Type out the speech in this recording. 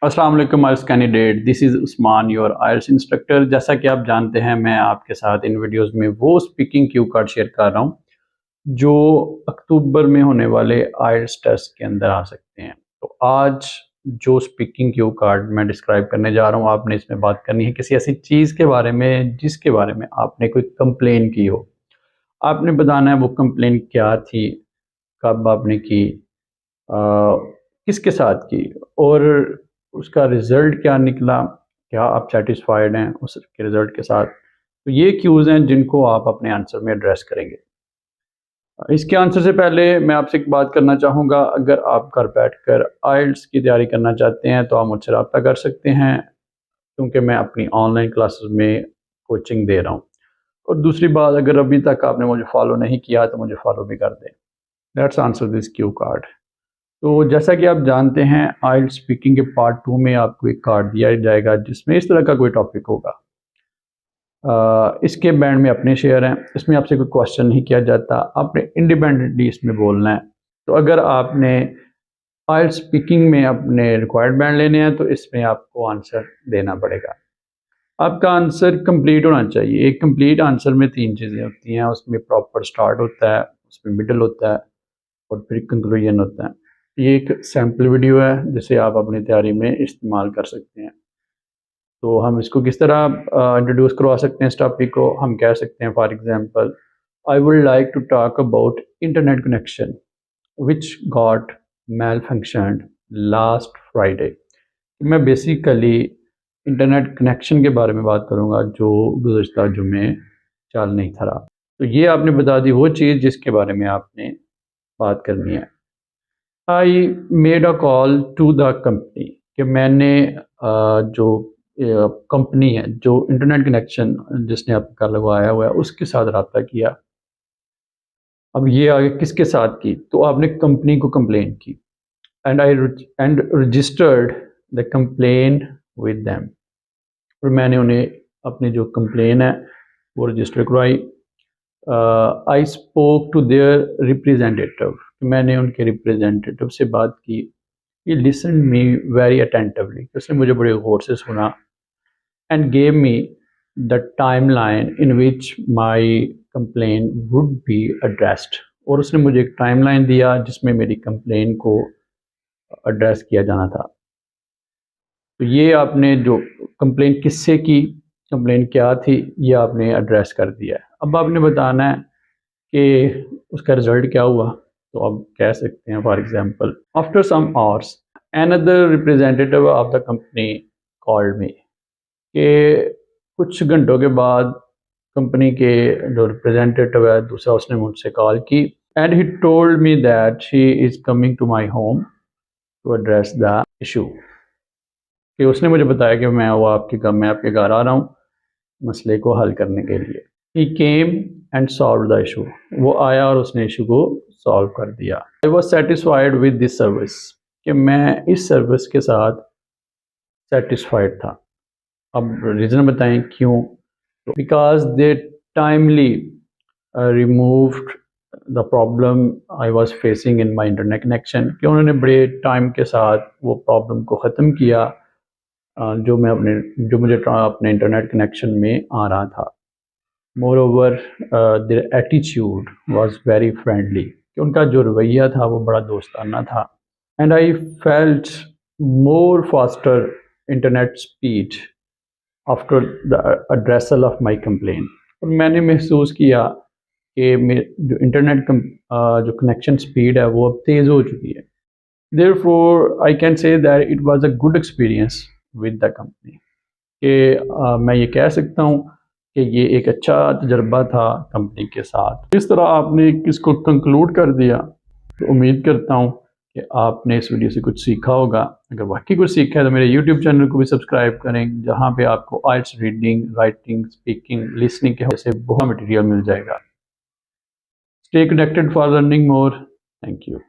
अस्सलाम वालेकुम IELTS candidate, this is Usman your IELTS instructor. जैसा कि आप जानते हैं, मैं आपके साथ इन वीडियोस में वो स्पीकिंग क्यू कार्ड शेयर कर रहा हूँ जो अक्टूबर में होने वाले आइल्स टेस्ट के अंदर आ सकते हैं। तो आज जो स्पीकिंग क्यू कार्ड मैं डिस्क्राइब करने जा रहा हूँ, आपने इसमें बात करनी है किसी ऐसी चीज़ के बारे में जिसके बारे में आपने कोई कंप्लेन की हो। आपने बताना है वो कंप्लेन क्या थी, कब आपने की, किसके साथ की, और उसका रिज़ल्ट क्या निकला, क्या आप सेटिस्फाइड हैं उसके रिज़ल्ट के साथ। तो ये क्यूज़ हैं जिनको आप अपने आंसर में एड्रेस करेंगे। इसके आंसर से पहले मैं आपसे एक बात करना चाहूँगा, अगर आप घर बैठकर आइल्स की तैयारी करना चाहते हैं तो आप मुझसे रब्ता कर सकते हैं, क्योंकि मैं अपनी ऑनलाइन क्लासेस में कोचिंग दे रहा हूँ। और दूसरी बात, अगर अभी तक आपने मुझे फॉलो नहीं किया तो मुझे फॉलो भी कर दें। Let's answer this Q card. तो जैसा कि आप जानते हैं, आइल्स स्पीकिंग के पार्ट 2 में आपको एक कार्ड दिया जाएगा जिसमें इस तरह का कोई टॉपिक होगा। इसके बैंड में अपने शेयर हैं, इसमें आपसे कोई क्वेश्चन नहीं किया जाता, आपने इंडिपेंडेंटली इसमें बोलना है। तो अगर आपने आइल्स स्पीकिंग में अपने रिक्वायर्ड बैंड लेने हैं तो इसमें आपको आंसर देना पड़ेगा। आपका आंसर कंप्लीट होना चाहिए। एक कंप्लीट आंसर में 3 चीज़ें होती हैं, उसमें प्रॉपर स्टार्ट होता है, उसमें मिडल होता है और फिर कंक्लूजन होता है। ये एक सैम्पल वीडियो है जिसे आप अपनी तैयारी में इस्तेमाल कर सकते हैं। तो हम इसको किस तरह इंट्रोड्यूस करवा सकते हैं इस टॉपिक को। हम कह सकते हैं, for example, I would like to talk about internet connection which got malfunctioned last Friday. मैं बेसिकली इंटरनेट कनेक्शन के बारे में बात करूंगा जो गुज़श्ता जुमे चाल नहीं था रहा। तो ये आपने बता दी वो चीज़ जिसके बारे में आपने बात करनी है। I made a call to the company, कि मैंने जो कंपनी है, जो इंटरनेट कनेक्शन जिसने आपका लगवाया हुआ है, उसके साथ रब्ता किया। अब ये आगे किसके साथ की, तो आपने कंपनी को कंप्लेन की। And I and registered the complain with them, और मैंने उन्हें अपनी जो कंप्लेन है वो रजिस्टर करवाई। I spoke to their representative, मैंने उनके रिप्रेजेंटेटिव से बात की। He listen me very attentively, उसने मुझे बड़े गौर से सुना। And gave me the time line in which my complain would be addressed, और उसने मुझे एक टाइम लाइन दिया जिसमें मेरी कंप्लेन को एड्रेस किया जाना था। तो ये आपने जो कंप्लेन किससे की, कंप्लेन क्या थी, ये आपने एड्रेस कर दिया है। अब आपने बताना है कि उसका रिजल्ट क्या हुआ। तो आप कह सकते हैं, for example, after some hours another representative of the company called me, कि कुछ घंटों के बाद कंपनी के जो रिप्रेजेंटेटिव है दूसरा, उसने मुझसे कॉल की। And he told me that she is coming to my home to address the issue, कि उसने मुझे बताया कि मैं आपके घर आ रहा हूँ मसले को हल करने के लिए। He came and solve the issue, वो आया और उसने इशू को सॉल्व कर दिया। I was satisfied with this service, कि मैं इस सर्विस के साथ सेटिस्फाइड था। अब रीज़न बताएं क्यों। तो because they timely removed the problem I was facing in my internet connection, कि उन्होंने बड़े टाइम के साथ वो प्रॉब्लम को ख़त्म किया जो मुझे अपने इंटरनेट कनेक्शन में आ रहा था। More over their attitude was very friendly, कि उनका जो रवैया था वो बड़ा दोस्ताना था। And I felt more faster internet speed after the addressal of my complain, और मैंने महसूस किया कि जो जो कनेक्शन स्पीड है वो अब तेज़ हो चुकी है। Therefore I can say that it was a good experience with the company, कि मैं ये कह सकता हूँ कि ये एक अच्छा तजर्बा था कंपनी के साथ। इस तरह आपने इसको कंक्लूड कर दिया। तो उम्मीद करता हूँ कि आपने इस वीडियो से कुछ सीखा होगा। अगर वाकई कुछ सीखा है तो मेरे यूट्यूब चैनल को भी सब्सक्राइब करें, जहाँ पे आपको आइल्स रीडिंग, राइटिंग, स्पीकिंग, लिसनिंग के हवाले से बहुत मटेरियल मिल जाएगा। Stay connected for learning more. Thank you.